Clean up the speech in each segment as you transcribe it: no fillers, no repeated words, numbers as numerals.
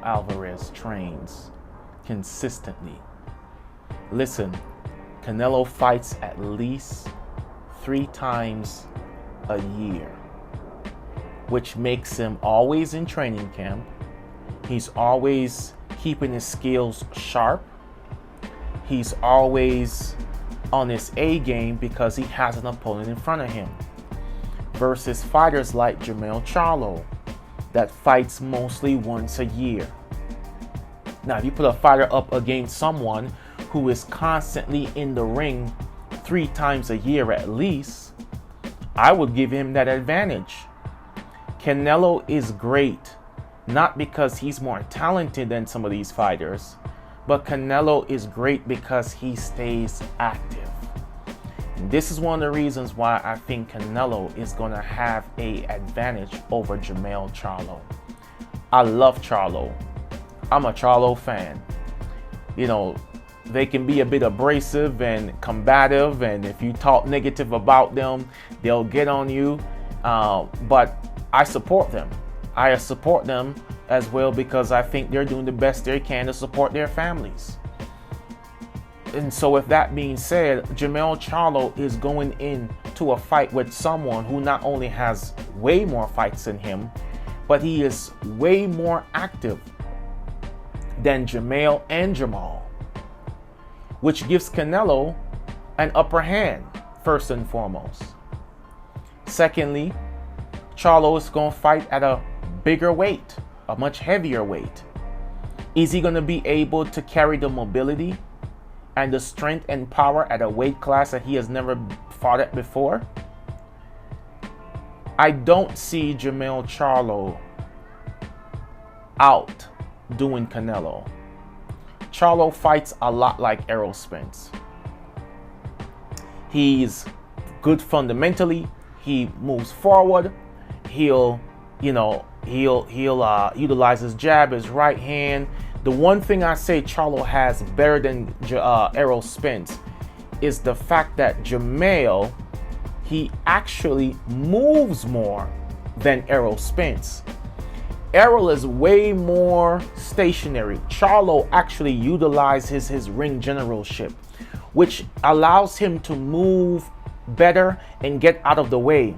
Canelo Alvarez trains consistently. Listen, Canelo fights at least 3 times a year, which makes him always in training camp. He's always keeping his skills sharp. He's always on his A game because he has an opponent in front of him. Versus fighters like Charlo that fights mostly once a year. Now, if you put a fighter up against someone who is constantly in the ring 3 times a year at least, I would give him that advantage. Canelo is great, not because he's more talented than some of these fighters, but Canelo is great because he stays active. And this is one of the reasons why I think Canelo is going to have an advantage over Charlo. I love Charlo. I'm a Charlo fan. You know, they can be a bit abrasive and combative, and if you talk negative about them, they'll get on you. But I support them. I support them as well because I think they're doing the best they can to support their families. And so with that being said, Charlo is going into a fight with someone who not only has way more fights than him, but he is way more active than Jermell and Jamal, which gives Canelo an upper hand, first and foremost. Secondly, Charlo is going to fight at a bigger weight, a much heavier weight. Is he going to be able to carry the mobility and the strength and power at a weight class that he has never fought at before? I don't see Charlo out doing Canelo. Charlo fights a lot like Errol Spence. He's good fundamentally. He moves forward. He'll utilize his jab, his right hand. The one thing I say Charlo has better than Errol Spence is the fact that Jermell, he actually moves more than Errol Spence. Errol is way more stationary. Charlo actually utilizes his ring generalship, which allows him to move better and get out of the way.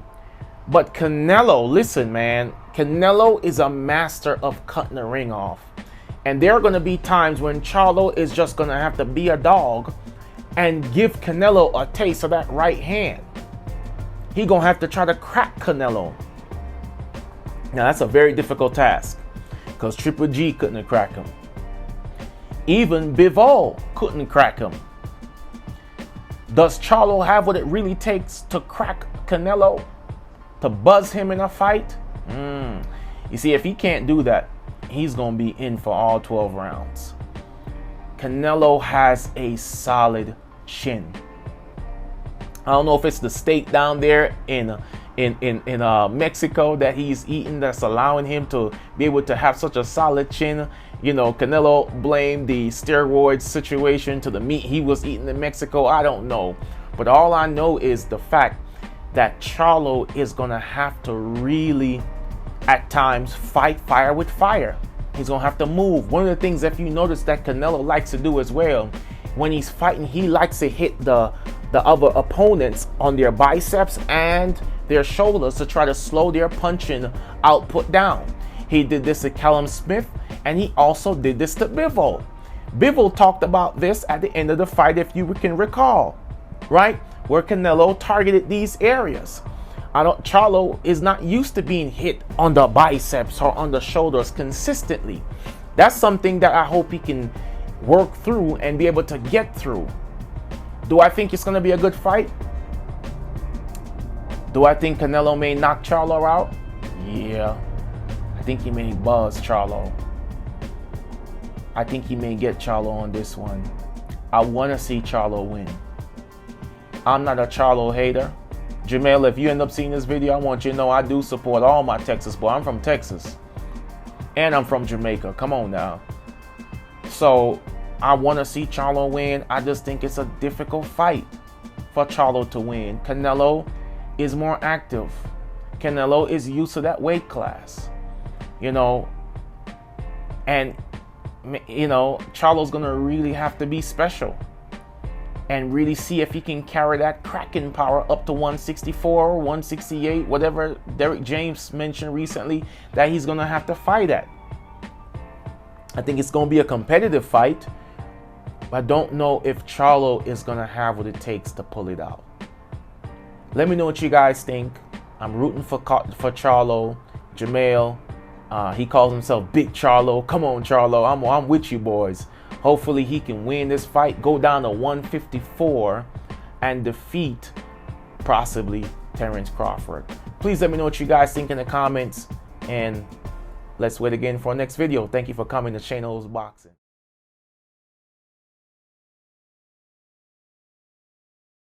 But Canelo, listen, man, Canelo is a master of cutting the ring off. And there are going to be times when Charlo is just going to have to be a dog and give Canelo a taste of that right hand. He's going to have to try to crack Canelo. Now, that's a very difficult task because Triple G couldn't have cracked him. Even Bivol couldn't crack him. Does Charlo have what it really takes to crack Canelo? To buzz him in a fight? You see, if he can't do that, he's going to be in for all 12 rounds. Canelo has a solid chin. I don't know if it's the steak down there in Mexico that he's eating that's allowing him to be able to have such a solid chin. You know, Canelo blamed the steroid situation to the meat he was eating in Mexico. I don't know. But all I know is the fact that Charlo is going to have to really, at times, fight fire with fire. He's going to have to move. One of the things, if you notice, that Canelo likes to do as well, when he's fighting, he likes to hit the other opponents on their biceps and their shoulders to try to slow their punching output down. He did this to Callum Smith, and he also did this to Bivol. Bivol talked about this at the end of the fight, if you can recall, right? Where Canelo targeted these areas. Charlo is not used to being hit on the biceps or on the shoulders consistently. That's something that I hope he can work through and be able to get through. Do I think it's going to be a good fight? Do I think Canelo may knock Charlo out? Yeah. I think he may buzz Charlo. I think he may get Charlo on this one. I want to see Charlo win. I'm not a Charlo hater. Jermell, if you end up seeing this video, I want you to know I do support all my Texas boys. I'm from Texas. And I'm from Jamaica. Come on now. So I want to see Charlo win. I just think it's a difficult fight for Charlo to win. Canelo is more active. Canelo is used to that weight class. You know, And, you know, Charlo's going to really have to be special and really see if he can carry that cracking power up to 164, 168, whatever Derek James mentioned recently that he's going to have to fight at. I think it's going to be a competitive fight. I don't know if Charlo is going to have what it takes to pull it out. Let me know what you guys think. I'm rooting for Charlo. Jermell, he calls himself Big Charlo. Come on, Charlo. I'm with you, boys. Hopefully he can win this fight, go down to 154, and defeat possibly Terence Crawford. Please let me know what you guys think in the comments, and let's wait again for our next video. Thank you for coming to Shane O's Boxing.